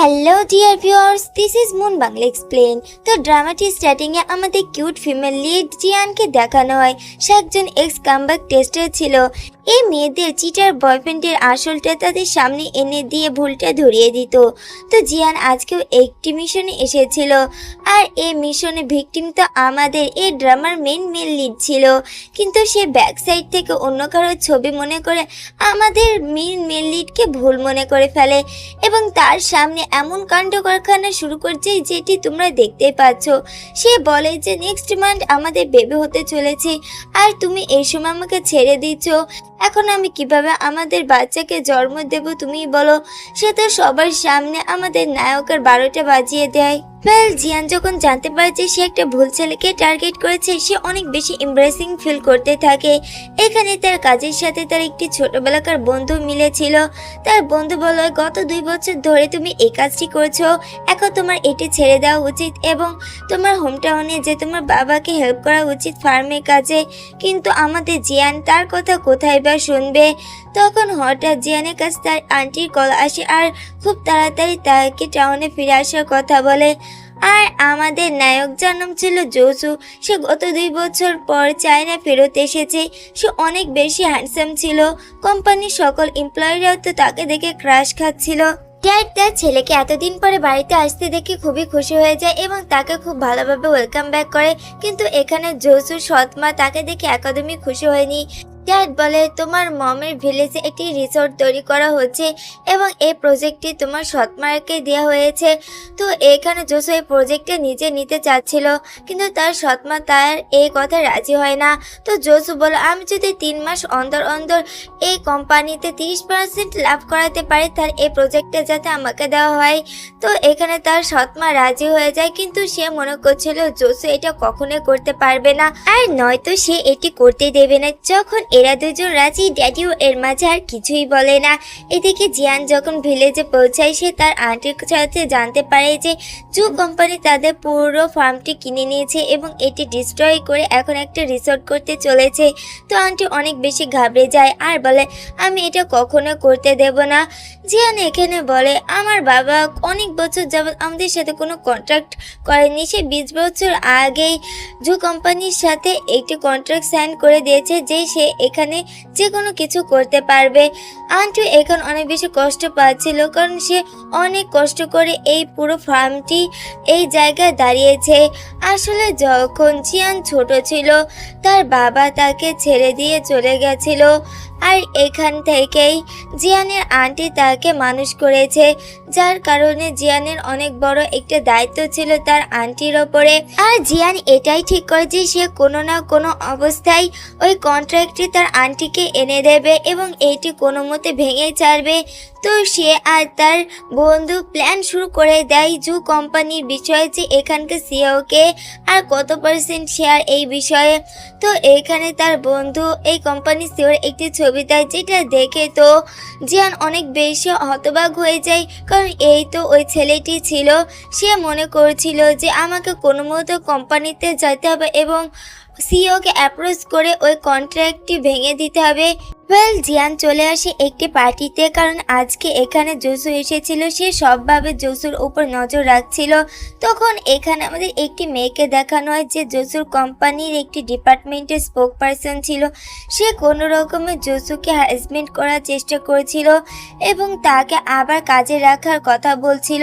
Hello dear viewers, this is moon Bangla explain. তো ড্রামাটি স্টার্টিংয়ে আমাদের cute female lead জিয়ানকে দেখানো হয়। সে একজন এক্স কামব্যাক টেস্টার ছিল। এই মেয়েদের চিটার বয়ফ্রেন্ডের আসলটা তাদের সামনে এনে দিয়ে ভুলটা ধরিয়ে দিত। তো জিয়ান আজকেও একটি মিশনে এসেছিল, আর এই মিশনে ভিকটিম তো আমাদের এই ড্রামার মেন লিড ছিল। কিন্তু সে ব্যাক সাইড থেকে অন্য কারোর ছবি মনে করে আমাদের মেন লিডকে ভুল মনে করে ফেলে এবং তার সামনে এমন কাণ্ড কারখানা শুরু করছে যেটি তোমরা দেখতেই পাচ্ছ। সে বলে যে নেক্সট মান্থ আমাদের বেবি হতে চলেছে, আর তুমি এই সময় আমাকে ছেড়ে দিচ্ছ। এখন আমি কিভাবে আমাদের বাচ্চাকে জন্ম দেব তুমি বলো? সে তো সবার সামনে আমাদের নায়কের 12টা বাজিয়ে দেয়। জিয়ান যখন জানতে পারে যে সে একটা ভুল ছেলেকে টার্গেট করেছে, সে অনেক বেশি এমব্রেসিং ফিল করতে থাকে। এখানে তার কাজের সাথে তার একটি ছোটবেলাকার বন্ধু মিলেছিল। তার বন্ধু বলল, গত 2 বছর ধরে তুমি এই কাজটি করছো, এখন তোমার এটি ছেড়ে দেওয়া উচিত এবং তোমার হোম টাউনে যে তোমার বাবাকে হেল্প করা উচিত ফার্মের কাজে। কিন্তু আমাদের জিয়ান তার কথা কোথায় বা শুনবে? তখন হঠাৎ জিয়ানের কাছে তার আন্টির কল আসে, আর খুব তাড়াতাড়ি তাকে টাউনে ফিরে আসার কথা বলে। আর আমাদের নায়ক, যার নাম ছিল জোসু, সে গত 2 বছর পর চায়না ফেরত এসেছে। সে অনেক বেশি হ্যান্ডসাম ছিল। কোম্পানির সকল এমপ্লয়িরাও তো তাকে দেখে ক্রাশ খাচ্ছিল। ড্যাড তার ছেলেকে এতদিন পরে বাড়িতে আসতে দেখে খুবই খুশি হয়ে যায় এবং তাকে খুব ভালোভাবে ওয়েলকাম ব্যাক করে। কিন্তু এখানে জোসুর সৎমা তাকে দেখে একদমই খুশি হয়নি। ড্যাড বলে, তোমার মমের ভিলেজে একটি রিসোর্ট তৈরি করা হচ্ছে এবং এই প্রজেক্টটি তোমার সৎমাকে দেওয়া হয়েছে। তো এখানে জোসু এই প্রজেক্টটা নিজে নিতে চাচ্ছিল, কিন্তু তার সৎমা তার এই কথা রাজি হয় না। তো জোসু বলে, আমি যদি 3 মাস অন্তর অন্তর এই কোম্পানিতে 30% লাভ করাতে পারি, তার এই প্রজেক্টটা যাতে আমাকে দেওয়া হয়। তো এখানে তার সৎমা রাজি হয়ে যায়, কিন্তু সে মনে করছিল জোসু এটা কখনোই করতে পারবে না, আর নয়তো সে এটি করতে দেবে না। যখন এরা দুজন রাজি, ড্যাডিও এর মাঝে আর কিছুই বলে না। এদিকে জিয়ান যখন ভিলেজে পৌঁছায়, সে তার আন্টির সাথে জানতে পারে যে জু কোম্পানি তাদের পুরো ফার্মটি কিনে নিয়েছে এবং এটি ডিস্ট্রয় করে এখন একটা রিসোর্ট করতে চলেছে। তো আন্টি অনেক বেশি ঘাবড়ে যায় আর বলে, আমি এটা কখনো করতে দেব না। জিয়ান এখানে বলে, আমার বাবা অনেক বছর যাবৎ আমাদের সাথে কোনো কন্ট্রাক্ট করেনি। সে 20 বছর আগেই জু কোম্পানির সাথে একটি কন্ট্রাক্ট সাইন করে দিয়েছে যে সে এখানে যে কোনো কিছু করতে পারবে। আন্টি এখন অনেক বেশি কষ্ট পাচ্ছিল, কারণ সে অনেক কষ্ট করে এই পুরো ফার্মটি এই জায়গায় দাঁড়িয়েছে। আসলে যখন জিয়ান ছোট ছিল, তার বাবা তাকে ছেড়ে দিয়ে চলে গেছিল, আর এখান থেকেই জিয়ানের আন্টি তাকে মানুষ করেছে, যার কারণে জিয়ানের অনেক বড় একটা দায়িত্ব ছিল তার আন্টির ওপরে। আর জিয়ান এটাই ঠিক করে যে সে কোনো না কোনো অবস্থায় ওই কন্ট্রাক্টটি তার আন্টিকে এনে দেবে এবং এইটি কোনো মতে ভেঙে ছাড়বে। তো সে আর তার বন্ধু প্ল্যান শুরু করে দেয় জু কোম্পানির বিষয়ে, যে এখানকার সিইওকে আর কত % শেয়ার এই বিষয়ে। তো এখানে তার বন্ধু এই কোম্পানির সিইওর একটি ছবি দেয়, যেটা দেখে তো জিয়ান অনেক বেশি হতবাক হয়ে যায়, কারণ এই তো ওই ছেলেটি ছিল। সে মনে করছিল যে আমাকে কোনো মতো কোম্পানিতে যেতে হবে এবং সিইওকে অ্যাপ্রোচ করে ওই কন্ট্রাক্টটি ভেঙে দিতে হবে। জিয়ান চলে আসে একটি পার্টিতে, কারণ আজকে এখানে জোসু এসেছিল। সে সবভাবে জোসুর উপর নজর রাখছিল। তখন এখানে আমাদের একটি মেয়েকে দেখানো হয় যে জোসুর কোম্পানির একটি ডিপার্টমেন্টের স্পোক পারসন ছিল। সে কোনো রকমে জোসুকে হ্যারাসমেন্ট করার চেষ্টা করেছিল এবং তাকে আবার কাজে রাখার কথা বলছিল,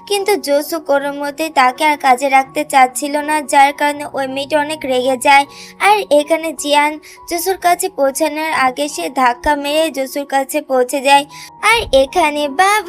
কিন্তু জোসু কোনো মতে তাকে আর কাজে রাখতে চাচ্ছিল না, যার কারণে ওই মেয়েটা অনেক রেগে যায়। আর এখানে জিয়ান জোসুর কাছে পৌঁছানোর আগে সে ধাক্কা মেরে জোসুর কাছে পৌঁছে যায়। আর এখানে ভাই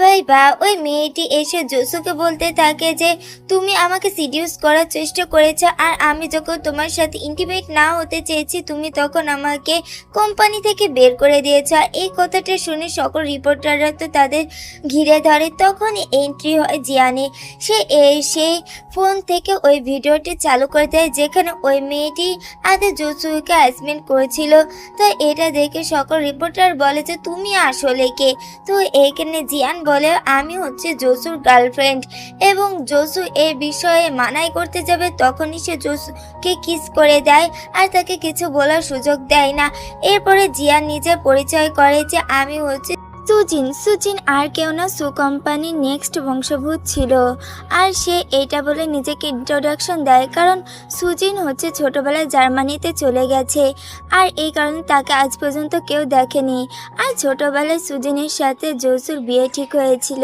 ওই মেয়েটি এসে জোসুকে বলতে থাকে যে তুমি আমাকে সিডিউস করার চেষ্টা করেছো, আর আমি যখন তোমার সাথে ইন্টিমেট না হতে চেয়েছি, তুমি তখন আমাকে কোম্পানি থেকে বের করে দিয়েছো। আর এই কথাটা শুনে সকল রিপোর্টাররা তো তাদের ঘিরে ধরে। তখন এন্ট্রি হয় জিয়ানে। সে এসে ফোন থেকে ওই ভিডিওটি চালু করে দেয়, যেখানে ওই মেয়েটি আগে জোসুকে হ্যারাসমেন্ট করেছিল। তো এটা দেখে সকল রিপোর্টার বলে যে তুমি আসলে কে? তো এখানে জিয়ান বলে, আমি হচ্ছে জোসুর গার্লফ্রেন্ড, এবং জোসু এই বিষয়ে মানাই করতে যাবে তখনই সে জোসুকে কিস করে দেয় আর তাকে কিছু বলার সুযোগ দেয় না। এরপরে জিয়ান নিজের পরিচয় করে যে আমি হচ্ছে সুজিন আর কেউ না, সু কোম্পানির নেক্সট বংশভূত ছিল। আর সে এটা বলে নিজেকে ইন্ট্রোডাকশন দেয়, কারণ সুজিন হচ্ছে ছোটবেলায় জার্মানিতে চলে গেছে, আর এই কারণে তাকে আজ পর্যন্ত কেউ দেখেনি। আর ছোটবেলায় সুজিনের সাথে জসুর বিয়ে ঠিক হয়েছিল,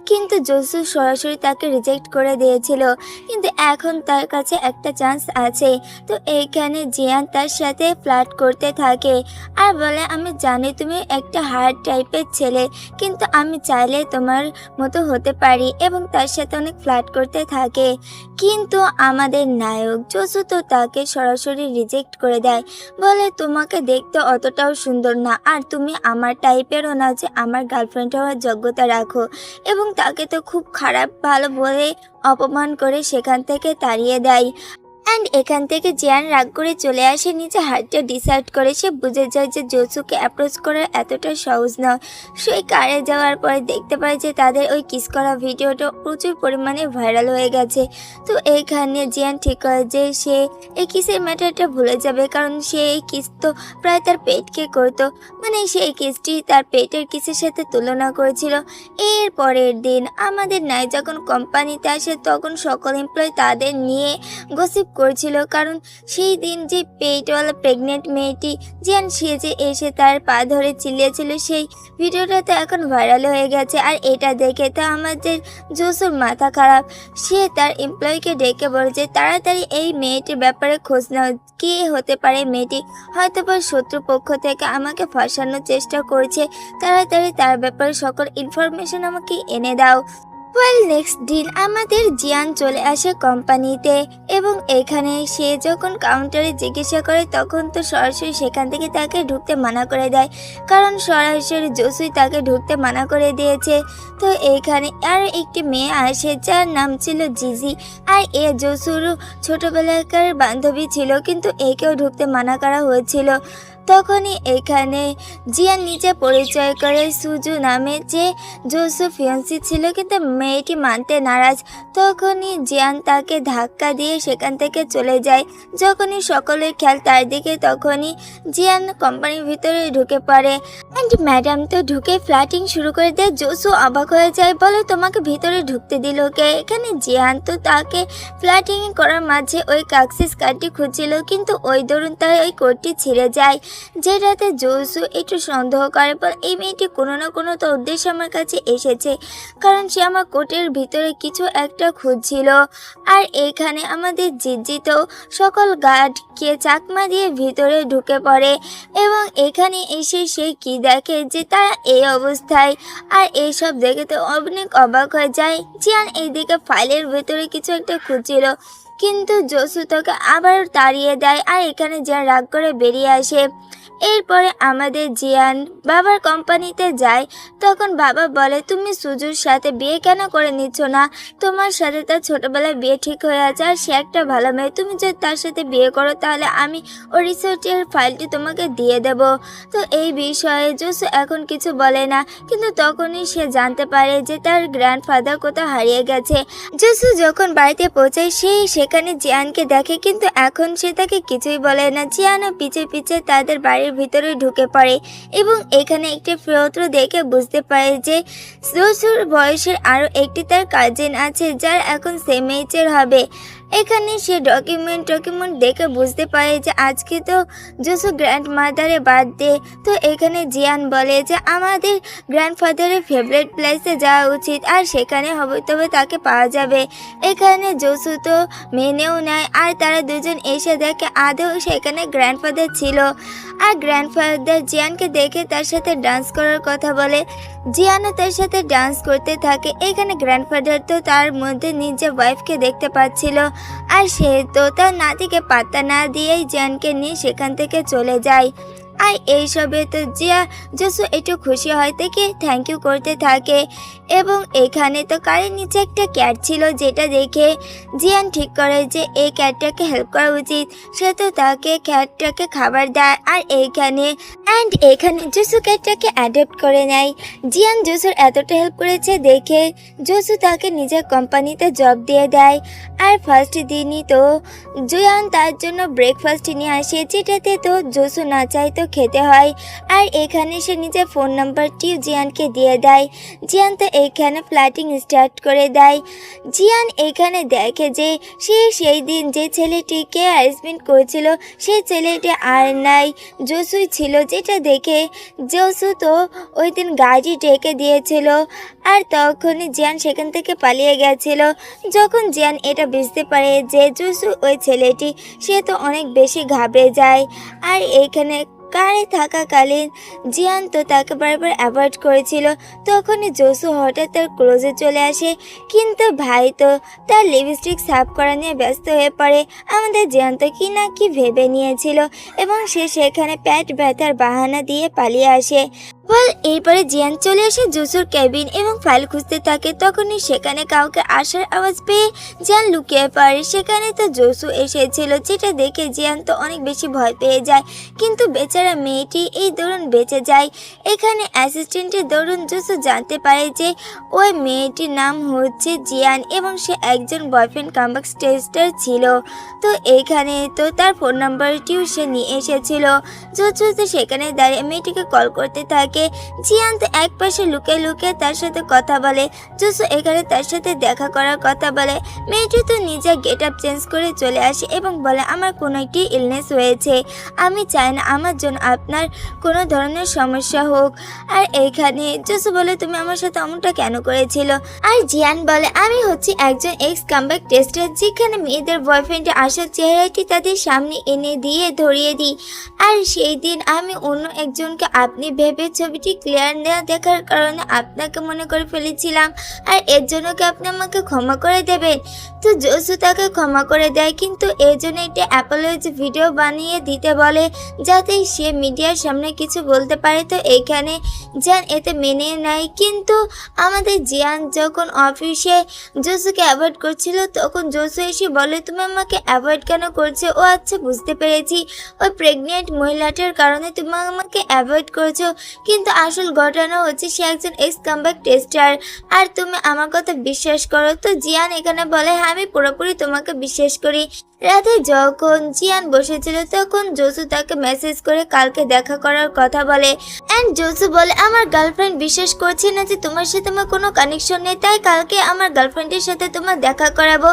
কিন্তু জসু সরাসরি তাকে রিজেক্ট করে দিয়েছিল। কিন্তু এখন তার কাছে একটা চান্স আছে। তো এইখানে জিয়ান তার সাথে ফ্লার্ট করতে থাকে আর বলে, আমি জানি তুমি একটা হার্ড টাইপের ছেলে, কিন্তু আমি চাইলে তোমার মতো হতে পারি, এবং তার সাথে অনেক ফ্লার্ট করতে থাকে। কিন্তু আমাদের নায়ক জসু তো তাকে সরাসরি রিজেক্ট করে দেয়, বলে তোমাকে দেখতে অতটাও সুন্দর না, আর তুমি আমার টাইপেরও না যে আমার গার্লফ্রেন্ড হওয়ার যোগ্যতা রাখো, এবং তাকে তো খুব খারাপ ভালো বলে অপমান করে সেখান থেকে তাড়িয়ে দেয়। অ্যান্ড এখান থেকে জিয়ান রাগ করে চলে আসে, নিজে হাতটা ডিসাইড করে সে বুঝে যায় যে জসুকে অ্যাপ্রোচ করা এতটা সহজ নয়। সে কারে যাওয়ার পরে দেখতে পায় যে তাদের ওই কিস করা ভিডিওটা প্রচুর পরিমাণে ভাইরাল হয়ে গেছে। তো এইখানে জিয়ান ঠিক করে যে সে এই কিসের ম্যাটারটা ভুলে যাবে, কারণ সে এই কিস তো প্রায় তার পেটকে করতো, মানে সেই কিসটি তার পেটের কিসের সাথে তুলনা করেছিল। এর পরের দিন আমাদের নাই যখন কোম্পানিতে আসে, তখন সকল এমপ্লয়ি তাদের নিয়ে গসিপ করছিল, কারণ সেই দিন যে পেটওয়ালা প্রেগনেন্ট মেয়েটি জিয়ান সেজে এসে তার পা ধরে চিল্লিয়েছিল, সেই ভিডিওটা তো এখন ভাইরাল হয়ে গেছে। আর এটা দেখে তো আমাদের জসুর মাথা খারাপ। সে তার এমপ্লয়িকে ডেকে বলে যে তাড়াতাড়ি এই মেয়েটির ব্যাপারে খোঁজ নাও, কে হতে পারে মেয়েটি, হয়তো বা শত্রুপক্ষ থেকে আমাকে ফাঁসানোর চেষ্টা করছে, তাড়াতাড়ি তার ব্যাপারে সকল ইনফরমেশন আমাকে এনে দাও। নেক্সট দিন আমাদের জিয়ান চলে আসে কোম্পানিতে, এবং এখানে সে যখন কাউন্টারে জিজ্ঞাসা করে, তখন তো সরাসরি সেখান থেকে তাকে ঢুকতে মানা করে দেয়, কারণ সরাসরি জসুই তাকে ঢুকতে মানা করে দিয়েছে। তো এইখানে আর একটি মেয়ে আসে যার নাম ছিল জিজি, আর এ জসুর ছোটবেলাকার বান্ধবী ছিল, কিন্তু একেও ঢুকতে মানা করা হয়েছিল। তখনই এখানে জিয়ান নিজে পরিচয় করে সুজু নামে, যে জসু ফিয়ান্সি ছিল, কিন্তু মেয়েটি মানতে নারাজ। তখনই জিয়ান তাকে ধাক্কা দিয়ে সেখান থেকে চলে যায়। যখনই সকলের খেয়াল তার দিকে, তখনই জিয়ান কোম্পানির ভিতরে ঢুকে পড়ে। অ্যান্ড ম্যাডাম তো ঢুকে ফ্ল্যাটিং শুরু করে দেয়। জসু অবাক হয়ে যায়, বলে তোমাকে ভিতরে ঢুকতে দিল কে? এখানে জিয়ান তো তাকে ফ্ল্যাটিং করার মাঝে ওই কাক্সিস কার্ডটি খুঁজছিল, কিন্তু ওই দরুন তার ওই কোডটি ছিঁড়ে যায়, যেটাতে জসু একটু সন্দেহ করে, বলে এই মেয়েটি কোনো না কোনো তো উদ্দেশ্যে আমার কাছে এসেছে, কারণ সে আমার কোটের ভিতরে কিছু একটা খুঁজছিল। আর এইখানে আমাদের জিজি তো সকল গার্ডকে চাকমা দিয়ে ভিতরে ঢুকে পড়ে, এবং এখানে এসে সে কি দেখে যে তারা এই অবস্থায়। আর এইসব দেখে তো অনেক অবাক হয়ে যায়। জিয়ান এইদিকে ফাইলের ভিতরে কিছু একটা খুঁজছিল, কিন্তু জসু তাকে আবার তাড়িয়ে দেয়, আর এখানে জিয়ান রাগ করে বেরিয়ে আসে। এরপরে আমাদের জিয়ান বাবার কোম্পানিতে যায়। তখন বাবা বলে, তুমি সুজুর সাথে বিয়ে কেন করে নিচ্ছ না? তোমার সাথে তার ছোটবেলায় বিয়ে ঠিক হয়ে আছে, আর সে একটা ভালো মেয়ে, তুমি যদি তার সাথে বিয়ে করো তাহলে আমি ওর রিসোর্টের ফাইলটি তোমাকে দিয়ে দেব। তো এই বিষয়ে জসু এখন কিছু বলে না, কিন্তু তখনই সে জানতে পারে যে তার গ্র্যান্ডফাদার কোথাও হারিয়ে গেছে। জসু যখন বাড়িতে পৌঁছায়, সেখানে জিয়ানকে দেখে, কিন্তু এখন সে তাকে কিছুই বলে না। জিয়ানও পিছে পিছে তাদের বাড়ির ভিতরে ঢুকে পড়ে, এবং এখানে একটি পত্র দেখে বুঝতে পারে যে জসুর বয়সের আরও একটি তার কাজিন আছে, যার এখন সেম এজের হবে। এখানে সে ডকুমেন্ট দেখে বুঝতে পারে যে আজকে তো জসু গ্র্যান্ডমাদারের বার্থডে। তো এখানে জিয়ান বলে যে আমাদের গ্র্যান্ডফাদারের ফেভারিট প্লেসে যাওয়া উচিত, আর সেখানে তবে তাকে পাওয়া যাবে। এখানে জসু তো মেনেও নেয়, আর তারা দুজন এসে দেখে আদৌ সেখানে গ্র্যান্ডফাদার ছিল। আর গ্র্যান্ডফাদার জিয়ানকে দেখে তার সাথে ডান্স করার কথা বলে। জিয়ানও তার সাথে ডান্স করতে থাকে। এখানে গ্র্যান্ডফাদার তো তার মধ্যে নিজের ওয়াইফকে দেখতে পাচ্ছিল, আর সে তো তার নাতিকে পাত্তা না দিয়েই জিয়ানকে নিয়ে সেখান থেকে চলে যায়। আর এইসবে তো জসু একটু খুশি হয় থেকে থ্যাংক ইউ করতে থাকে, এবং এখানে তো কারের নিচে একটা ক্যাট ছিল, যেটা দেখে জিয়ান ঠিক করে যে এই ক্যাটটাকে হেল্প করা উচিত। সে তো তাকে ক্যাটটাকে খাবার দেয়, আর এখানে জসু ক্যাটটাকে অ্যাডপ্ট করে নেয়। জিয়ান জসুর এতটা হেল্প করেছে দেখে জসু তাকে নিজের কোম্পানিতে জব দিয়ে দেয়। আর ফার্স্ট দিনই তো জিয়ান তার জন্য ব্রেকফাস্ট নিয়ে আসে, যেটাতে তো জসু না চাইতো খেতে হয়। আর এখানে সে নিজের ফোন নাম্বারটিও জিয়ানকে দিয়ে দেয়। জিয়ান তো এখানে ফ্ল্যাটিং স্টার্ট করে দেয়। জিয়ান এখানে দেখে যে সে সেই দিন যে ছেলেটিকে হ্যারাসমেন্ট করেছিল সেই ছেলেটি আর নাই, জসুই ছিল, যেটা দেখে জসু তো ওই দিন গাড়ি ডেকে দিয়েছিল আর তখনই জিয়ান সেখান থেকে পালিয়ে গেছিল। যখন জিয়ান এটা বুঝতে পারে যে জসু ওই ছেলেটি, সে তো অনেক বেশি ঘাবড়ে যায়। আর এইখানে কারে থাকাকালীন জিয়ান তো তাকে বারবার অ্যাভয়েড করেছিল। তখনই জসু হঠাৎ তার ক্লোজে চলে আসে, কিন্তু ভাই তো তার লিপস্টিক সাফ করা নিয়ে ব্যস্ত হয়ে পড়ে। আমাদের জিয়ান তো কি না কি ভেবে নিয়েছিল এবং সে সেখানে পেট ব্যথার বাহানা দিয়ে পালিয়ে আসে। এরপরে জিয়ান চলে আসে জসুর কেবিন এবং ফাইল খুঁজতে থাকে। তখনই সেখানে কাউকে আসার আওয়াজ পেয়ে জিয়ান লুকিয়ে পড়ে। সেখানে তো জসু এসেছিল, যেটা দেখে জিয়ান তো অনেক বেশি ভয় পেয়ে যায়, কিন্তু বেচারা মেয়েটি এই দরুন বেঁচে যায়। এখানে অ্যাসিস্ট্যান্টের দরুন জসু জানতে পারে যে ওই মেয়েটির নাম হচ্ছে জিয়ান এবং সে একজন বয়ফ্রেন্ড কামব্যাক টেস্টার ছিল। তো এইখানে তো তার ফোন নাম্বারটিও সে নিয়ে এসেছিল। জসু তো সেখানে দাঁড়িয়ে মেয়েটিকে কল করতে থাকে। জিয়ান তো এক পাশে লুকিয়ে লুকিয়ে তার সাথে কথা বলে। জসু এখানে তার সাথে দেখা করার কথা বলে। মেয়েটি তো নিজের গেট আপ চেঞ্জ করে চলে আসে এবং বলে আমার কোনো একটি ইলনেস হয়েছে, আমি চাই না আমার জন্য আপনার কোনো ধরনের সমস্যা হোক। আর এইখানে জসু বলে তুমি আমার সাথে এমনটা কেন করেছিল? আর জিয়ান বলে আমি হচ্ছি একজন এক্স কামব্যাক টেস্টার, যেখানে মেয়েদের বয়ফ্রেন্ডে আসার চেহারাটি তাদের সামনে এনে দিয়ে ধরিয়ে দিই। আর সেই দিন আমি অন্য একজনকে আপনি ভেবে ছবিটি ক্লিয়ার না দেখার কারণে আপনাকে মনে করে ফেলেছিলাম, আর এর জন্য কি আপনি আমাকে ক্ষমা করে দেবেন? তো জসু তাকে ক্ষমা করে দেয়, কিন্তু এর জন্য একটা অ্যাপোলজি ভিডিও বানিয়ে দিতে বলে যাতে সে মিডিয়ার সামনে কিছু বলতে পারে। তো এইখানে জিয়ান এতে মেনে নেয়, কিন্তু আমাদের জিয়ান যখন অফিসে জসুকে অ্যাভয়েড করছিল তখন জসু এসে বলে তুমি আমাকে অ্যাভয়েড কেন করছো? ও আচ্ছা বুঝতে পেরেছি, ওই প্রেগনেন্ট মহিলাটার কারণে তুমি আমাকে অ্যাভয়েড করছো, কিন্তু আসল ঘটনা হচ্ছে সে একজন এক্স কামব্যাক টেস্টার আর তুমি আমার কথা বিশ্বাস করো। তো জিয়ান এখানে বলে হ্যাঁ আমি পুরোপুরি তোমাকে বিশ্বাস করি। রাতে যখন জিয়ান বসেছিল তখন জসু তাকে মেসেজ করে কালকে দেখা করার কথা বলে। অ্যান্ড জসু বলে আমার গার্লফ্রেন্ড বিশ্বাস করছে না যে তোমার সাথে আমার কোনো কানেকশন নেই, তাই কালকে আমার গার্লফ্রেন্ডের সাথে তোমার দেখা করাবো।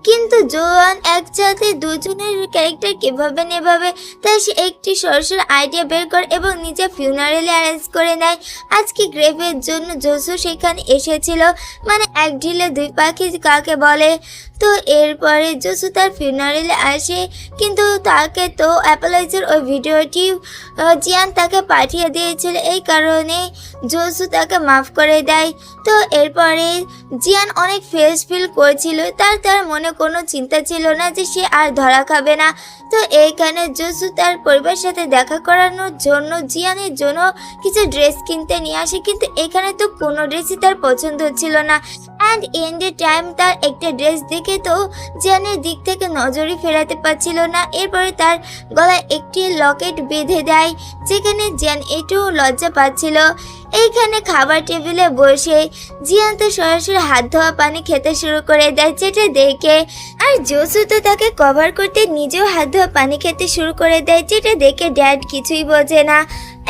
কিন্তু জোয়ান একসাথে দুজনের ক্যারেক্টার কীভাবে নেভাবে তাই সে একটি সরাসরি আইডিয়া বের করে এবং নিজে ফিউনারেলে অ্যারেঞ্জ করে নেয়। আজকে গ্রেভের জন্য জসু সেখানে এসেছিল, মানে এক ঢিলে দুই পাখি কাকে বলে। তো এরপরে জসু তার ফিউনারেলে আসে, কিন্তু তাকে তো অ্যাপোলজির ওই ভিডিওটি জিয়ান তাকে পাঠিয়ে দিয়েছিল, এই কারণে জসু তাকে মাফ করে দেয়। তো এরপরে জিয়ান অনেক ফ্রেশ ফিল করছিল, তার মনে কোনো চিন্তা ছিল না যে সে আর ধরা খাবে না। তো এইখানে জসু তার পরিবারের সাথে দেখা করানোর জন্য জিয়ানের জন্য কিছু ড্রেস কিনতে নিয়ে আসে, কিন্তু এখানে তো কোনো ড্রেসই তার পছন্দ হচ্ছিল না। অ্যান্ড এন্ডের টাইম তার একটা ড্রেস দেখে তো জিয়ানের দিক থেকে নজরই ফেরাতে পারছিল না। এরপরে তার গলায় একটি লকেট বেঁধে দেয়, যেখানে জিয়ান একটু লজ্জা পাচ্ছিল। এইখানে খাবার টেবিলে বসে জিয়ান তো সরাসরি হাত ধোয়া পানি খেতে শুরু করে দেয়, যেটা দেখে আর জসু তো তাকে কভার করতে নিজেও হাত ধোয়া পানি খেতে শুরু করে দেয়, যেটা দেখে ড্যাড কিছুই বোঝে না।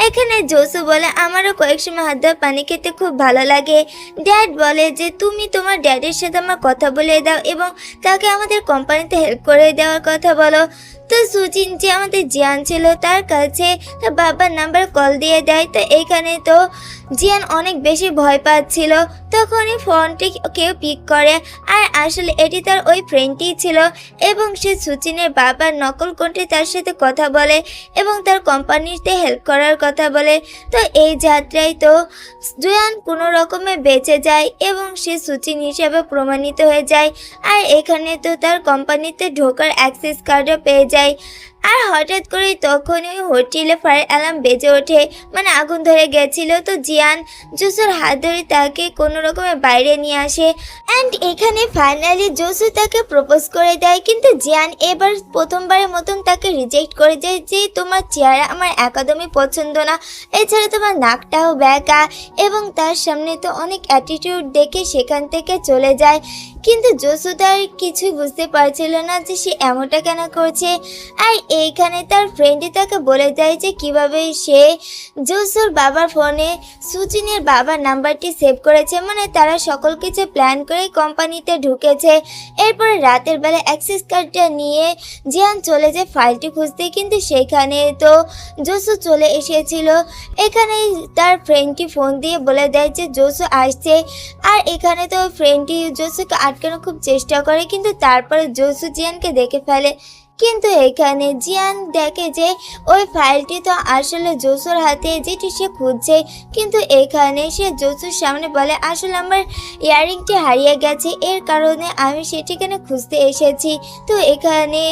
এখানে জসু বলে আমারও কয়েক সময় হাত ধোয়া পানি খেতে খুব ভালো লাগে। ড্যাড বলে যে তুমি তোমার ড্যাডের সাথে আমার কথা বলে দাও এবং তাকে আমাদের কোম্পানিতে হেল্প করে দেওয়ার কথা বলো। তো সুচিন যে আমাদের জিয়ান ছিল তার কাছে তার বাবার নাম্বার কল দিয়ে দেয়। তো এইখানে তো জিয়ান অনেক বেশি ভয় পাচ্ছিল, তখনই ফোনটি কেউ পিক করে আর আসলে এটি তার ওই ফ্রেন্ডটি ছিল এবং সে সুচিনের বাবার নকল কণ্ঠে তার সাথে কথা বলে এবং তার কোম্পানিতে হেল্প করার কথা বলে। তো এই যাত্রায় তো জিয়ান কোনো রকমে বেঁচে যায় এবং সে সুচিন হিসেবে প্রমাণিত হয়ে যায়। আর এখানে তো তার কোম্পানিতে ঢোকার অ্যাক্সেস কার্ডও পেয়ে যায়। আর হঠাৎ করে তখনই হোটেলে ফায়ার অ্যালার্ম বেজে ওঠে, মানে আগুন ধরে গেছিল। তো জিয়ান জসুর হাত ধরে তাকে কোনো রকমে বাইরে নিয়ে আসে অ্যান্ড এখানে ফাইনালি জসু তাকে প্রপোজ করে দেয়, কিন্তু জিয়ান এবার প্রথমবারের মতন তাকে রিজেক্ট করে দেয় যে তোমার চেহারা আমার একদমই পছন্দ না, এছাড়া তোমার নাকটাও ব্যাকা এবং তার সামনে তো অনেক অ্যাটিটিউড দেখে সেখান থেকে চলে যায়। কিন্তু জসু তার কিছুই বুঝতে পারছিল না যে সে এমনটা কেন করছে। আর এইখানে তার ফ্রেন্ডই তাকে বলে দেয় যে কিভাবে সে জসুর বাবার ফোনে সুচিনের বাবার নাম্বারটি সেভ করেছে, মানে তারা সকল কিছু প্ল্যান করে কোম্পানিতে ঢুকেছে। এরপরে রাতের বেলা অ্যাক্সেস কার্ডটা নিয়ে জিয়ান চলে যায় ফাইলটি খুঁজতে, কিন্তু সেখানে তো জসু চলে এসেছিল। এখানে তার ফ্রেন্ডটি ফোন দিয়ে বলে দেয় যে জসু আসছে। আর এখানে তো ফ্রেন্ডটি জসুকে আটকানোর খুব চেষ্টা করে, কিন্তু তারপরে জসু জিয়ানকে দেখে ফেলে। কিন্তু এখানে জিয়ান দেখে যে ওই ফাইলটি তো আসলে জসুর হাতে, যেটি সে খুঁজছে। কিন্তু এখানে সে জসুর সামনে বলে আসলে আমার ইয়াররিংটি হারিয়ে গেছে, এর কারণে আমি সেটিখানে খুঁজতে এসেছি। তো এখানে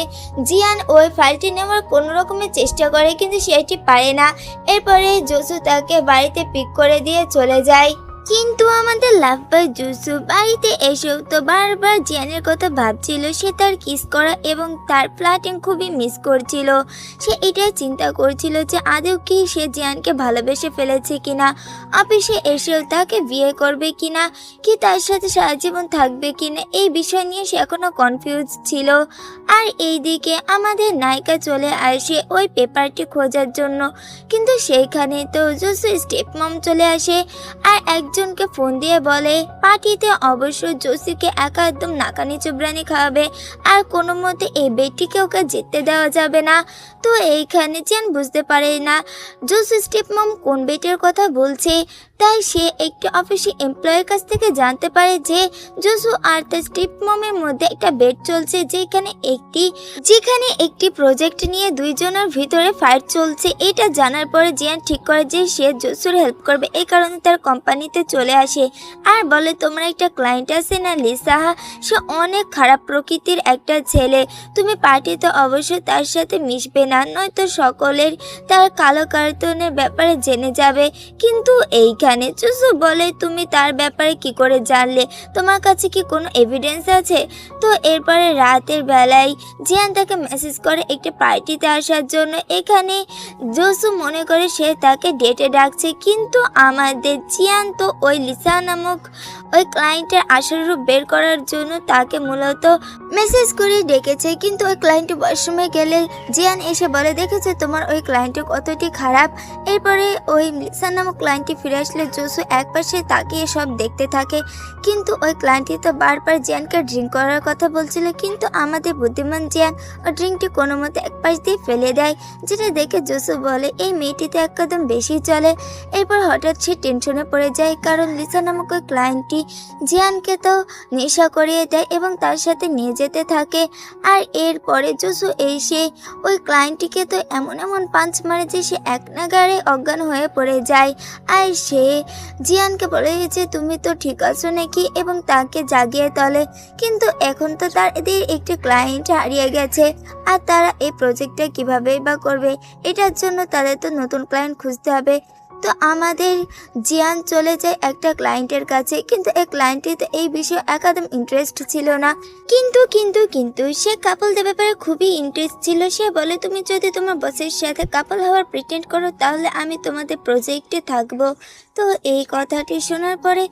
জিয়ান ওই ফাইলটি নেওয়ার কোনো রকমের চেষ্টা করে, কিন্তু সেটি পারে না। এরপরে জসু তাকে বাড়িতে পিক করে দিয়ে চলে যায়। কিন্তু আমাদের লাভবাই জসু বাড়িতে এসেও তো বারবার জিয়ানের কথা ভাবছিল। সে তার কিস করা এবং তার ফ্লার্টিং খুবই মিস করছিল। সে এটাই চিন্তা করছিল যে আদৌ কি সে জিয়ানকে ভালোবেসে ফেলেছে কিনা, অফিসে এসেও তাকে বিয়ে করবে কিনা, কি তার সাথে সারা জীবন থাকবে কিনা, এই বিষয় নিয়ে সে এখনো কনফিউজ ছিল। আর এইদিকে আমাদের নায়িকা চলে আসে ওই পেপারটি খোঁজার জন্য, কিন্তু সেইখানে তো জসু স্টেপ মম চলে আসে আর একজনকে ফোন দিয়ে বলে পার্টিতে অবশ্য জসিকে একা একদম নাকানি চুবরানি খাওয়াবে, আর কোনো মতে এই বেটিকে ওকে যেতে দেওয়া যাবে না। তো এইখানে জিয়ান বুঝতে পারে না জসু স্টেপ মম কোন বেটির কথা বলছে। তাই সে একটি অফিসে এমপ্লয়ের কাছ থেকে জানতে পারে যে জসু আর তার স্টেপ মমের মধ্যে একটা বেট চলছে, যেখানে একটি প্রজেক্ট নিয়ে দুইজনের ভিতরে ফাইট চলছে। এটা জানার পরে জিয়ান ঠিক করে যে সে জসুর হেল্প করবে, এই কারণে তার কোম্পানিতে চলে আসে আর বলে তোমার একটা ক্লায়েন্ট আছে না লিসা, সে অনেক খারাপ প্রকৃতির একটা ছেলে, তুমি পার্টিতে অবশ্যই তার সাথে মিশবে না, নয়তো সকলের তার কালো কার্টুনের ব্যাপারে জেনে যাবে। কিন্তু এইখানে জসু বলে তুমি তার ব্যাপারে কি করে জানলে, তোমার কাছে কি কোনো এভিডেন্স আছে? তো এরপরে রাতের বেলায় জিয়ান তাকে মেসেজ করে একটি পার্টিতে আসার জন্য। এখানে জসু মনে করে সে তাকে ডেটে ডাকছে, কিন্তু আমাদের জিয়ান তো ওই লিসা নামক ওই ক্লায়েন্টের আসল রূপ বের করার জন্য তাকে মূলত মেসেজ করে ডেকেছে। কিন্তু ওই ক্লায়েন্টটি ওয়াশরুমে গেলে জিয়ান এসে বলে দেখেছে তোমার ওই ক্লায়েন্টটি কতটি খারাপ। এরপরে ওই লিসা নামক ক্লায়েন্টটি ফিরে আসলে জসু একপাশে তাকিয়ে সব দেখতে থাকে, কিন্তু ওই ক্লায়েন্টটি তো বারবার জিয়ানকে ড্রিঙ্ক করার কথা বলছিল, কিন্তু আমাদের বুদ্ধিমান জিয়ান ওই ড্রিঙ্কটি কোনো মতে এক পাশ দিয়ে ফেলে দেয়, যেটা দেখে জসু বলে এই মেয়েটি তো একদম বেশি চলে। এরপর হঠাৎ সে টেনশনে পড়ে যায়, কারণ লিসা নামক ওই ক্লায়েন্টটি জিয়ানকে তো নেশা করিয়ে দেয় এবং তার সাথে নিয়ে যেতে থাকে। আর এরপরে জসু এসে ওই ক্লায়েন্টটিকে তো এমন এমন পাঞ্চ মারে যে সে এক নাগাড়ে অজ্ঞান হয়ে পড়ে যায়। আর সে জিয়ানকে বলে যে তুমি তো ঠিক আছো নাকি, এবং তাকে জাগিয়ে তোলে। কিন্তু এখন তো তাদের একটি ক্লায়েন্ট হারিয়ে গেছে, আর তারা এই প্রজেক্টটা কিভাবে বা করবে, এটার জন্য তাদের তো নতুন ক্লায়েন্ট খুঁজতে হবে। তো আমাদের জিয়ান চলে যায় একটা ক্লায়েন্টের কাছে, কিন্তু এই ক্লায়েন্টটি তো এই বিষয়ে একদম ইন্টারেস্ট ছিল না। কিন্তু সে কাপলদের ব্যাপারে খুবই ইন্টারেস্ট ছিল। সে বলে তুমি যদি তোমার বসের সাথে কাপল হওয়ার প্রিটেন্ড করো তাহলে আমি তোমাদের প্রজেক্টে থাকবো। তো এই কথাটি শোনার পরে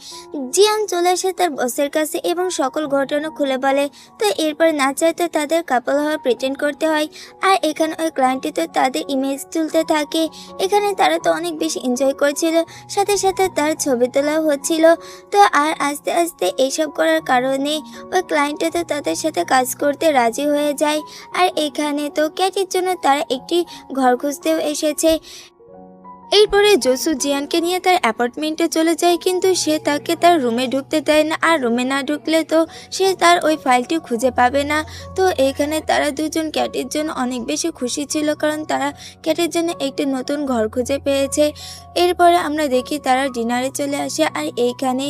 জিয়ান চলে আসে তার বসের কাছে এবং সকল ঘটনা খুলে বলে। তো এরপর না চাইতে তাদের কাপল হওয়ার প্রিটেন্ড করতে হয়। আর এখানে ওই ক্লায়েন্টটি তো তাদের ইমেজ তুলতে থাকে। এখানে তারা তো অনেক বেশি এনজয় করছিল, সাথে সাথে তার ছবি তোলাও হচ্ছিল। তো আর আস্তে আস্তে এইসব করার কারণে ওই ক্লায়েন্টটা তো তাদের সাথে কাজ করতে রাজি হয়ে যায়। আর এখানে তো ক্যাটির জন্য তারা একটি ঘর খুঁজতেও এসেছে। এরপরে জসু জিয়ানকে নিয়ে তার অ্যাপার্টমেন্টে চলে যায়, কিন্তু সে তাকে তার রুমে ঢুকতে দেয় না, আর রুমে না ঢুকলে তো সে তার ওই ফাইলটি খুঁজে পাবে না। তো এখানে তারা দুজন ক্যাটের জন্য অনেক বেশি খুশি ছিল, কারণ তারা ক্যাটের জন্য একটি নতুন ঘর খুঁজে পেয়েছে। এরপরে আমরা দেখি তারা ডিনারে চলে আসে, আর এইখানে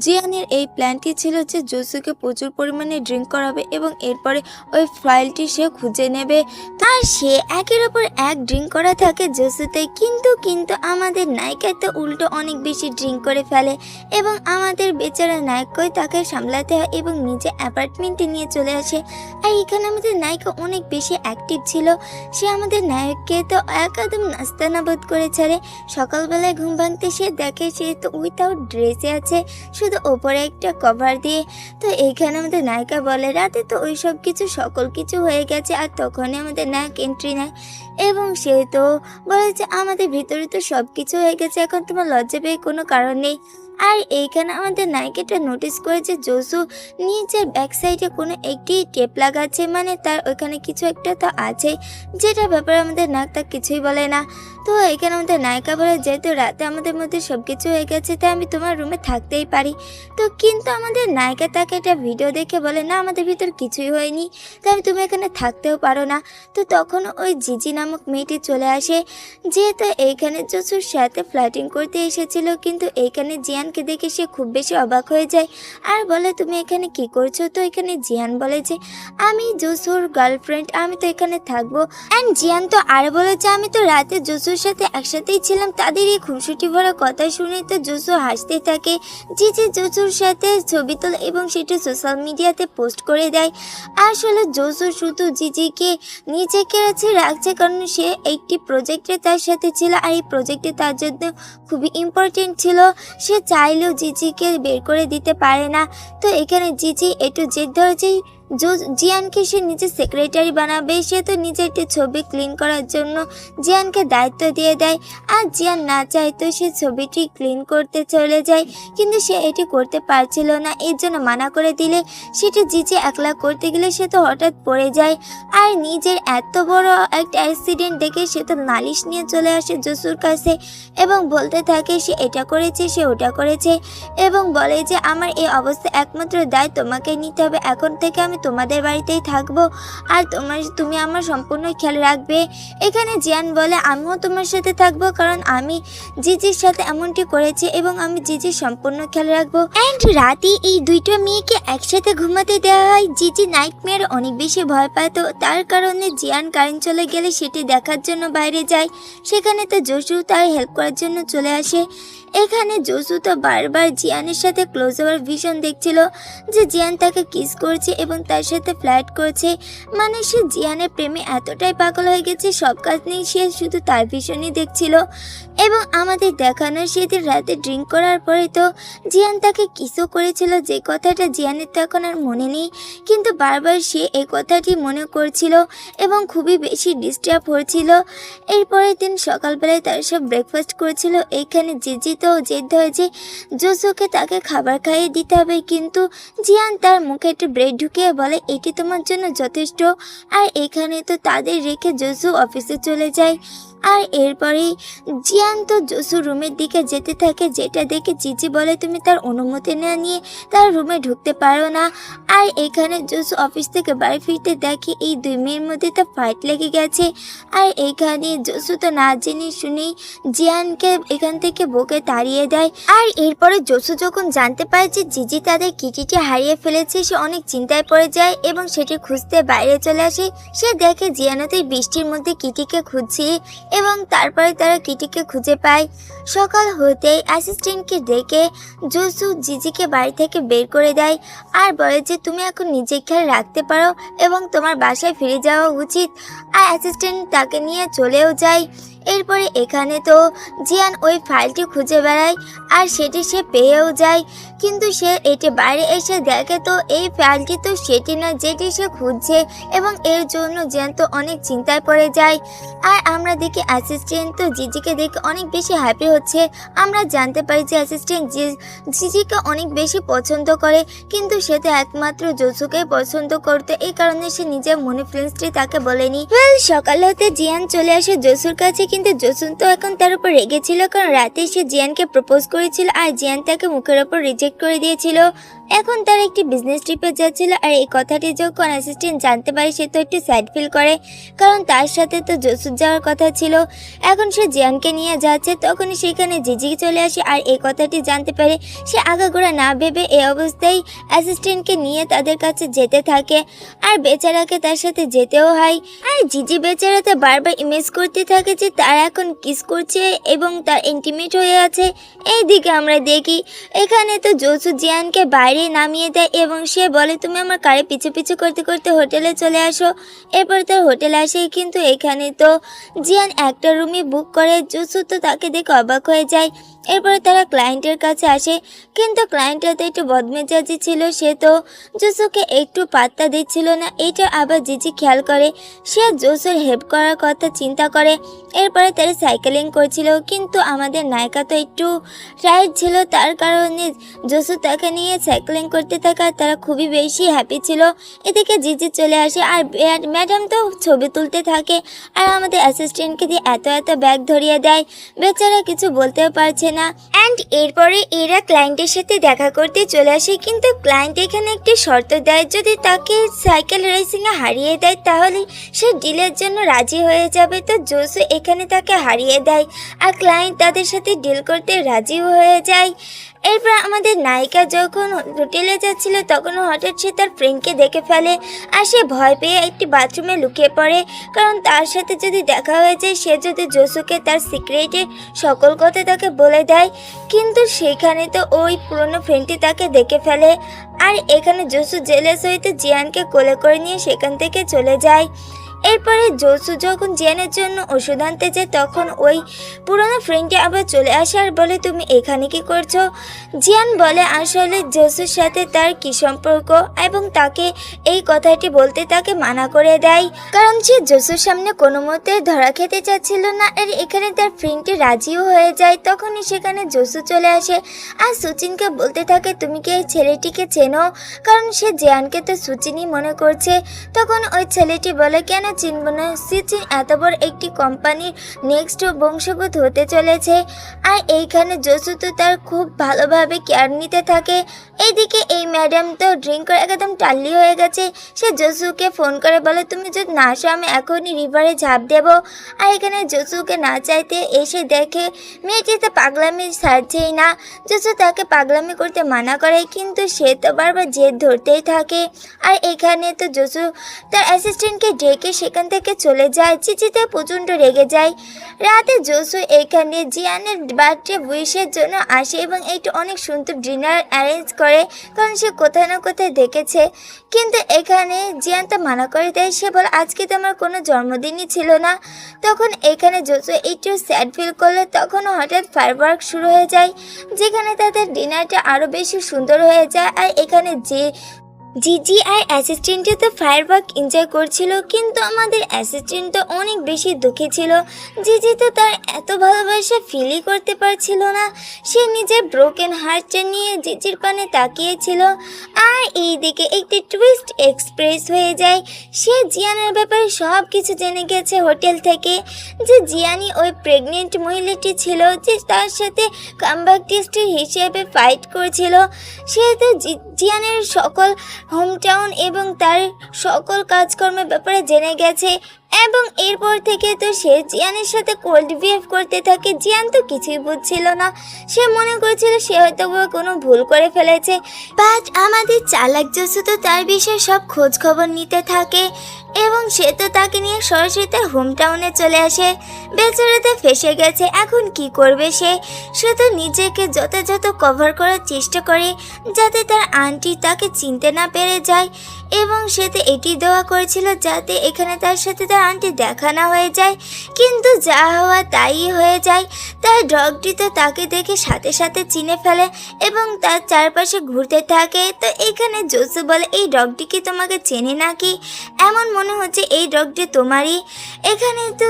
জিয়ানের এই প্ল্যানটি ছিল যে জসুকে প্রচুর পরিমাণে ড্রিঙ্ক করাবে এবং এরপরে ওই ফাইলটি সে খুঁজে নেবে। আর সে একের ওপর এক ড্রিঙ্ক করা থাকে জসুতে, কিন্তু কিন্তু আমাদের নায়িকা তো উল্টো অনেক বেশি ড্রিঙ্ক করে ফেলে এবং আমাদের বেচারা নায়ককেই তাকে সামলাতে হয় এবং নিজে অ্যাপার্টমেন্টে নিয়ে চলে আসে। আর এখানে আমাদের নায়িকা অনেক বেশি অ্যাক্টিভ ছিল, সে আমাদের নায়ককে তো একদম নাস্তানা বোধ করে ছাড়ে। সকালবেলায় ঘুম ভাঙতে সে দেখে সে তো উইথাউট ড্রেসে আছে, শুধু ওপরে একটা কভার দিয়ে। তো এইখানে আমাদের নায়িকা বলে রাতে তো ওই সব কিছু সকল কিছু হয়ে গেছে। আর তখনই আমাদের নায়ক এন্ট্রি নেয় এবং সে তো বলে যে আমাদের ভিতরে তো সব কিছু হয়ে গেছে, এখন তোমার লজ্জা পেয়ে কোনো কারণ নেই। আর এইখানে আমাদের নায়িকাটা নোটিস করেছে জসু নিচের ব্যাক সাইডে কোনো একটি টেপ লাগাচ্ছে, মানে তার ওইখানে কিছু একটা তো আছে, যেটা ব্যাপারে আমাদের নায়ক তা কিছুই বলে না। তো এখানে আমাদের নায়িকা বলে যেহেতু রাতে আমাদের মধ্যে সব কিছু হয়ে গেছে তাই আমি তোমার রুমে থাকতেই পারি। তো কিন্তু আমাদের নায়িকা তাকে একটা ভিডিও দেখে বলে না আমাদের ভিতর কিছুই হয়নি, তাই তুমি এখানে থাকতেও পারো না। তো তখন ওই জিজি নামক মেয়েটি চলে আসে, যেহেতু এইখানে জসুর সাথে ফ্ল্যাটিং করতে এসেছিল, কিন্তু এইখানে জিয়ানকে দেখে সে খুব বেশি অবাক হয়ে যায় আর বলে তুমি এখানে কি করছো। তো এখানে জিয়ান বলে যে আমি জসুর গার্লফ্রেন্ড, আমি তো এখানে থাকবো। অ্যান্ড জিয়ান তো আর বলে যে আমি তো রাতে জসুর সাথে একসাথেই ছিলাম। তাদের এই খুনসুটি ভরা কথা শুনে তো জসু হাসতে থাকে। জিজি জসুর সাথে ছবি তোলে এবং সেটা সোশ্যাল মিডিয়াতে পোস্ট করে দেয়। আসলে জসু শুধু জিজিকে নিজেকে রাখছে কারণ সে একটি প্রজেক্টে তার সাথে ছিল আর এই প্রজেক্টে তার জন্য খুবই ইম্পর্টেন্ট ছিল, সে চাইলেও জিজিকে বের করে দিতে পারে না। তো এখানে জিজি একটু জেদ ধরেছে জিয়ানকে সে নিজের সেক্রেটারি বানাবে। সে তো নিজের একটি ছবি ক্লিন করার জন্য জিয়ানকে দায়িত্ব দিয়ে দেয় আর জিয়ান না চাইতো সে ছবিটি ক্লিন করতে চলে যায়, কিন্তু সে এটি করতে পারছিল না, এর জন্য মানা করে দিলে সেটি জিজি একলা করতে গেলে সে তো হঠাৎ পড়ে যায়। আর নিজের এত বড় একটা অ্যাক্সিডেন্ট দেখে সে তো নালিশ নিয়ে চলে আসে জসুর কাছে এবং বলতে থাকে সে এটা করেছে সে ওটা করেছে এবং বলে যে আমার এই অবস্থা একমাত্র দায় তোমাকে নিতে হবে, এখন থেকে আমি তোমাদের বাড়িতেই থাকবো আর তুমি আমার সম্পূর্ণ খেয়াল রাখবে। এখানে জিয়ান বলে আমিও তোমার সাথে থাকবো কারণ আমি জিজির সাথে এমনটি করেছি এবং আমি জিজির সম্পূর্ণ খেয়াল রাখবো। অ্যান্ড রাতে এই দুইটা মেয়েকে একসাথে ঘুমাতে দেওয়া হয়। জিজি নাইটমেয়ার অনেক বেশি ভয় পায়, তো তার কারণে জিয়ান কারেন্ট চলে গেলে সেটি দেখার জন্য বাইরে যায়। সেখানে তো জসু তার হেল্প করার জন্য চলে আসে। এখানে জসু তো বারবার জিয়ানের সাথে ক্লোজ হওয়ার ভিশন দেখছিল যে জিয়ান তাকে কিস করছে এবং তার সাথে ফ্লার্ট করছে, মানে সে জিয়ানের প্রেমে এতটাই পাগল হয়ে গেছে সব কাজ নেই সে শুধু তার ভিশনই দেখছিল। এবং আমাদের দেখানো সেদিন রাতে ড্রিঙ্ক করার পরে তো জিয়ান তাকে কিসও করেছিল, যে কথাটা জিয়ানের তো এখন আর মনে নেই, কিন্তু বারবার সে এই কথাটি মনে করছিল এবং খুবই বেশি ডিস্টার্ব হচ্ছিল। এরপরের দিন সকালবেলায় তারা সব ব্রেকফাস্ট করেছিল। এইখানে জিজি তো জেদ হয়েছে জসুকে তাকে খাবার খাইয়ে দিতে হবে, কিন্তু জিয়ান তার মুখে একটা ব্রেড ঢুকিয়ে বলে এটি তোমার জন্য যথেষ্ট। আর এখানে তো তাদের রেখে জসু অফিসে চলে যায়। আর এরপরে জিয়ান তো জসু রুমের দিকে যেতে থাকে, যেটা দেখে জিজি বলে তুমি তার অনুমতি না নিয়ে তার রুমে ঢুকতে পারো না। আর এখানে জসু অফিস থেকে বাড়ি ফিরতে দেখে এই দুই মেয়ের মধ্যে তো ফাইট লেগে গেছে। আর এইখানে জসু তো না জেনে শুনেই জিয়ানকে এখান থেকে বকে তাড়িয়ে দেয়। আর এরপরে জসু যখন জানতে পারে যে জিজি তাদের কিটিটি হারিয়ে ফেলেছে সে অনেক চিন্তায় পড়ে যায় এবং সেটি খুঁজতে বাইরে চলে আসে। সে দেখে জিয়ানতেই বৃষ্টির মধ্যে কিটিকে খুঁজছে এবং তারপরে তারা কিটিকে খুঁজে পায়। সকাল হতেই অ্যাসিস্ট্যান্টকে ডেকে জসু জিজিকে বাড়ি থেকে বের করে দেয় আর বলে যে তুমি এখন নিজে খেয়াল রাখতে পারো এবং তোমার বাসায় ফিরে যাওয়া উচিত। আর অ্যাসিস্ট্যান্ট তাকে নিয়ে চলেও যায়। এরপরে এখানে তো জিয়ান ওই ফাইলটি খুঁজে বেড়ায় আর সেটি সে পেয়েও যায়, কিন্তু সে এটি বাইরে এসে দেখে তো এই ফাইলটি তো সেটি না যেটি সে খুঁজছে এবং এর জন্য জিয়ান তো অনেক চিন্তায় পড়ে যায়। আর আমরা দেখি অ্যাসিস্ট্যান্ট তো জিজিকে দেখে অনেক বেশি হ্যাপি হচ্ছে। আমরা জানতে পারি যে অ্যাসিস্ট্যান্ট জিজিকে অনেক বেশি পছন্দ করে, কিন্তু সে তো একমাত্র জসুকেই পছন্দ করতো, এই কারণে সে নিজের মনে ফিলিংসটি তাকে বলেনি। সকাল হতে জিয়ান চলে আসে জসুর কাছে, কিন্তু জসুন তো এখন তার উপর রেগেছিল কারণ রাতে সে জিয়ানকে প্রপোজ করেছিল আর জিয়ান তাকে মুখের ওপর রিজেক্ট করে দিয়েছিল। এখন তার একটি বিজনেস ট্রিপে যাচ্ছিল। আর এই কথাটি যখন অ্যাসিস্ট্যান্ট জানতে পারে সে তো একটু স্যাড ফিল করে, কারণ তার সাথে তো জসুর যাওয়ার কথা ছিল। এখন সে জিয়ানকে নিয়ে যাচ্ছে, তখনই সেখানে জিজি চলে আসে। আর এই কথাটি জানতে পারে সে আগাগোড়া না ভেবে এই অবস্থায় অ্যাসিস্ট্যান্টকে নিয়ে তাদের কাছে যেতে থাকে। আর বেচারাকে তার সাথে যেতেও হয়। আর জিজি বেচারাতে বারবার ইমেজ করতে থাকে যে তারা এখন কিস করছে এবং তার ইন্টিমেট হয়ে আছে। এইদিকে আমরা দেখি এখানে তো জসু জিয়ানকে বাইরে নামিয়ে দেয় এবং সে বলে তুমি আমার কারে পিছু পিছু করতে করতে হোটেলে চলে আসো। এরপর তার হোটেলে আসে, কিন্তু এখানে তো জিয়ান একটা রুমই বুক করে। জসু তো তাকে দেখে অবাক হয়ে যায়। এরপরে তারা ক্লায়েন্টের কাছে আসে, কিন্তু ক্লায়েন্টটা তো একটু বদমেজাজি ছিল, সে তো জসুকে একটু পাত্তা দিচ্ছিল না। এটা আবার জিজি খেয়াল করে, সে জসুর হেল্প করার কথা চিন্তা করে। এরপরে তারা সাইকেলিং করছিল, কিন্তু আমাদের নায়িকা তো একটু রাইট ছিল, তার কারণে জসু তাকে নিয়ে সাইকেলিং করতে থাকে। আর তারা খুবই বেশি হ্যাপি ছিল। এদিকে জিজি চলে আসে আর ম্যাডাম তো ছবি তুলতে থাকে, আর আমাদের অ্যাসিস্ট্যান্টকে দিয়ে এত এত ব্যাগ ধরিয়ে দেয়, বেচারা কিছু বলতেও পারছে না। অ্যান্ড এরপরে এরা ক্লায়েন্টের সাথে দেখা করতে চলে আসে, কিন্তু ক্লায়েন্ট এখানে একটি শর্ত দেয়, যদি তাকে সাইকেল রেসিংয়ে হারিয়ে দেয় তাহলে সে ডিলের জন্য রাজি হয়ে যাবে। তো জসু এখানে তাকে হারিয়ে দেয়, আর ক্লায়েন্ট তাদের সাথে ডিল করতে রাজি হয়ে যায়। এরপর আমাদের নায়িকা যখন হোটেলে যাচ্ছিল তখন হঠাৎ সে তার ফ্রেন্ডকে দেখে ফেলে, আর সে ভয় পেয়ে একটি বাথরুমে লুকিয়ে পড়ে, কারণ তার সাথে যদি দেখা হয়ে যায় সে যদি জসুকে তার সিক্রেটের সকল কথা তাকে বলে দেয়। কিন্তু সেখানে তো ওই পুরনো ফ্রেন্ডটি তাকে দেখে ফেলে, আর এখানে জসু জেলেস হইতে জিয়ানকে কোলে করে নিয়ে সেখান থেকে চলে যায়। এরপরে জসু যখন জিয়ানের জন্য ওষুধ আনতে যায় তখন ওই পুরনো ফ্রেন্ডটি আবার চলে আসে আর বলে তুমি এখানে কি করছো। জিয়ান বলে আসলে জসুর সাথে তার কি সম্পর্ক, এবং তাকে এই কথাটি বলতে তাকে মানা করে দেয়, কারণ সে জসুর সামনে কোনো মতে ধরা খেতে চাচ্ছিল না। আর এখানে তার ফ্রেন্ডটি রাজিও হয়ে যায়। তখনই সেখানে জসু চলে আসে আর সুচিনকে বলতে থাকে তুমি কি এই ছেলেটিকে চেনো, কারণ সে জিয়ানকে তো সুচিনই মনে করছে। তখন ওই ছেলেটি বলে কেন চিনব না, সুচিন এত বড় একটি কোম্পানির নেক্সট বংশগত হতে চলেছে। আর এইখানে জসু তো তার খুব ভালোভাবে কেয়ার নিতে থাকে। এইদিকে এই ম্যাডাম তো ড্রিঙ্ক করে একদম টাল্লি হয়ে গেছে। সে জসুকে ফোন করে বলে তুমি যদি না আসো আমি এখনই রিভারে ঝাঁপ দেব। আর এখানে জসুকে না চাইতে এসে দেখে মেয়েটি তো পাগলামি ছাড়ছেই না। জসু তাকে পাগলামি করতে মানা করে, কিন্তু সে তো বারবার জেদ ধরতেই থাকে। আর এখানে তো জসু তার অ্যাসিস্ট্যান্টকে ডেকে সেখান থেকে চলে যায়। চিচিতে প্রচণ্ড রেগে যায়। রাতে জসু এখানে জিয়ানের বার্থডে উইশের জন্য আসে এবং এইটা অনেক সুন্দর ডিনার অ্যারেঞ্জ করে, কারণ সে কোথায় না কোথায় দেখেছে। কিন্তু এখানে জিয়ান তো মানা করে দেয়, সে বলে আজকে তো আমার কোনো জন্মদিনই ছিল না। তখন এখানে জসু একটু স্যাড ফিল করলে তখন হঠাৎ ফায়ারওয়ার্ক শুরু হয়ে যায়, যেখানে তাদের ডিনারটা আরও বেশি সুন্দর হয়ে যায়। আর এখানে জিজি আর অ্যাসিস্ট্যান্টে তো ফায়ারওয়ার্ক এনজয় করছিল, কিন্তু আমাদের অ্যাসিস্ট্যান্ট তো অনেক বেশি দুঃখী ছিল। জিজি তো তার এত ভালোবাসা ফিলই করতে পারছিল না। সে নিজের ব্রোকেন হার্টটা নিয়ে জিজির পানে তাকিয়েছিল। আর এইদিকে একটি টুইস্ট এক্সপ্রেস হয়ে যায়। সে জিয়ানের ব্যাপারে সব কিছু জেনে গেছে হোটেল থেকে, যে জিয়ানি ওই প্রেগনেন্ট মহিলাটি ছিল যে তার সাথে কামব্যাক টেস্টের হিসেবে ফাইট করছিল। সে তো জিয়ানের সকল হোমটাউন এবং তার সকল কাজকর্মের ব্যাপারে জেনে গেছে, এবং এরপর থেকে তো সে জিয়ানের সাথে কোল্ড বিহেভ করতে থাকে। জিয়ান তো কিছুই বুঝছিল না, সে মনে করেছিল সে হয়তো কোনো ভুল করে ফেলেছে। বাট আমাদের চালাক জসু তো তার বিষয়ে সব খোঁজ খবর নিতে থাকে, এবং সে তো তাকে নিয়ে সরাসরি তার হোমটাউনে চলে আসে। বেচারাতে ফেসে গেছে, এখন কি করবে সে তো নিজেকে যথাযথ কভার করার চেষ্টা করে যাতে তার আন্টি তাকে চিনতে না পেরে যায়, এবং সে তো এটি দেওয়া করেছিল যাতে এখানে তার সাথে তার আন্টি দেখা না হয়ে যায়। কিন্তু যা হওয়া তাই হয়ে যায়। তার ডগটি তো তাকে দেখে সাথে সাথে চিনে ফেলে এবং তার চারপাশে ঘুরতে থাকে। তো এখানে জসু বলে এই ডগটি কি তোমাকে চেনে নাকি, এমন মনে হচ্ছে এই ডগটি তোমারই। এখানে তো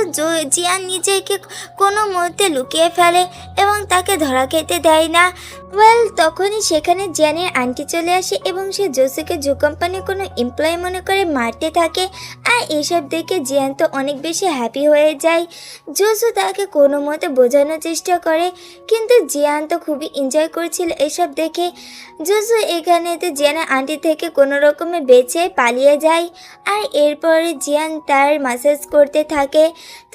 জিয়ান নিজেকে কোনো মুহূর্তে লুকিয়ে ফেলে এবং তাকে ধরা খেতে দেয় না। তখনই সেখানে জিয়ানের আন্টি চলে আসে এবং সে জোসুকে জো কোম্পানির কোনো এমপ্লয়ি মনে করে মারতে থাকে। আর এসব দেখে জিয়ান তো অনেক বেশি হ্যাপি হয়ে যায়। জোসু তাকে কোনো মতে বোঝানোর চেষ্টা করে, কিন্তু জিয়ান তো খুবই এনজয় করছিল এসব দেখে। জোসু এখানে তো জিয়ানের আন্টি থেকে কোনো রকমে বেঁচে পালিয়ে যায়। আর এরপরে জিয়ান তার ম্যাসাজ করতে থাকে।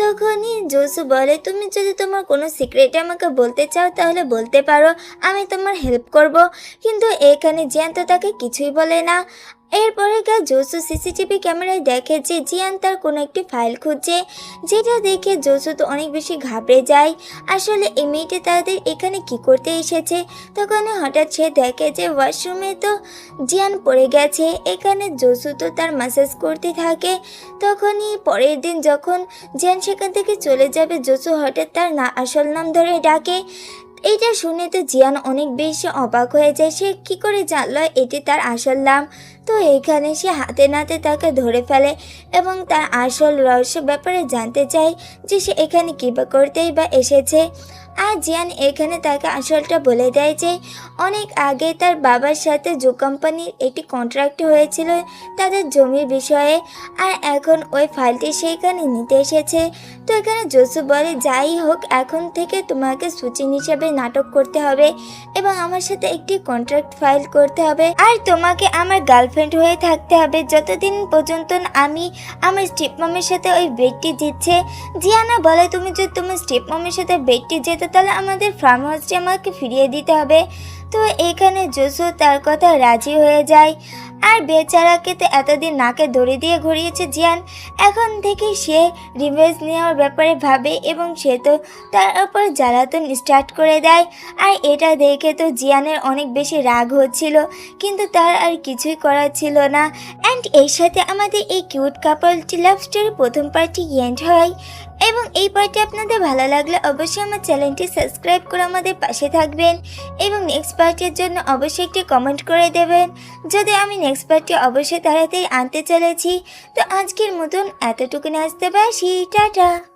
তখনই জোসু বলে, তুমি যদি তোমার কোনো সিক্রেট আমাকে বলতে চাও তাহলে বলতে পারো, আমি তোমার হেল্প করব। কিন্তু এখানে জিয়ান তো তাকে কিছুই বলে না। এরপরে জোসু সিসিটিভি ক্যামেরায় দেখে যে জিয়ান তার কোনো একটি ফাইল খুঁজছে, যেটা দেখে জোসু তো অনেক বেশি ঘাবড়ে যায়। আসলে এই মেয়েটি তাদের এখানে কি করতে এসেছে। তখন হঠাৎ সে দেখে যে ওয়াশরুমে তো জিয়ান পড়ে গেছে। এখানে জোসু তো তার ম্যাসাজ করতে থাকে। তখনই পরের দিন যখন জিয়ান সেখান থেকে চলে যাবে, জোসু হঠাৎ তার আসল নাম ধরে ডাকে। এটা শুনে তো জিয়ান অনেক বেশি অবাক হয়ে যায়। সে কী করে জানলো এটি তার আসল নাম। তো এখানে সে হাতে নাতে তাকে ধরে ফেলে এবং তার আসল রহস্য ব্যাপারে জানতে চায় যে সে এখানে কী বা করতেই বা এসেছে। আর জিয়ান এখানে তাকে আসলটা বলে দেয় যে অনেক আগে তার বাবার সাথে জো কোম্পানির একটি কন্ট্রাক্ট হয়েছিল তাদের জমির বিষয়ে, আর এখন ওই ফাইলটি সেইখানে নিতে এসেছে। তো এখানে জোসু বলে, যাই হোক এখন থেকে তোমাকে সুচিন হিসেবে নাটক করতে হবে এবং আমার সাথে একটি কন্ট্রাক্ট ফাইল করতে হবে, আর তোমাকে আমার গার্লফ্রেন্ড হয়ে থাকতে হবে যতদিন পর্যন্ত আমি আমার স্টেপ মামের সাথে ওই বেডটি জিতছে। জিয়ানা বলে, তুমি যদি তোমার স্টেপ মামের সাথে বেডটি যেত তাহলে আমাদের ফার্ম হাউসটি আমাকে ফিরিয়ে দিতে হবে। তো এখানে জোসু তার কথা রাজি হয়ে যায়। আর বেচারাকে তো এতদিন নাকে দড়ি দিয়ে ঘুরিয়েছে জিয়ান, এখন থেকে সে রিভেঞ্জ নেওয়ার ব্যাপারে ভাবে এবং সে তো তার উপর জ্বালাতন স্টার্ট করে দেয়। আর এটা দেখে তো জিয়ানের অনেক বেশি রাগ হচ্ছিল, কিন্তু তার আর কিছুই করার ছিল না। অ্যান্ড এর সাথে আমাদের এই কিউট কাপলটি লাভ স্টোরি প্রথম পার্টটি এন্ড হয়। এবং এই পার্টটি আপনাদের ভালো লাগলে অবশ্যই আমার চ্যানেলটি সাবস্ক্রাইব করে আমাদের পাশে থাকবেন এবং নেক্সট পার্টের জন্য অবশ্যই একটি কমেন্ট করে দেবেন, যদি আমি নেক্সট পার্টটি অবশ্যই তাড়াতাড়ি আনতে চলেছি। তো আজকের মতন এতটুকুনি আসতে পারছি, টাটা।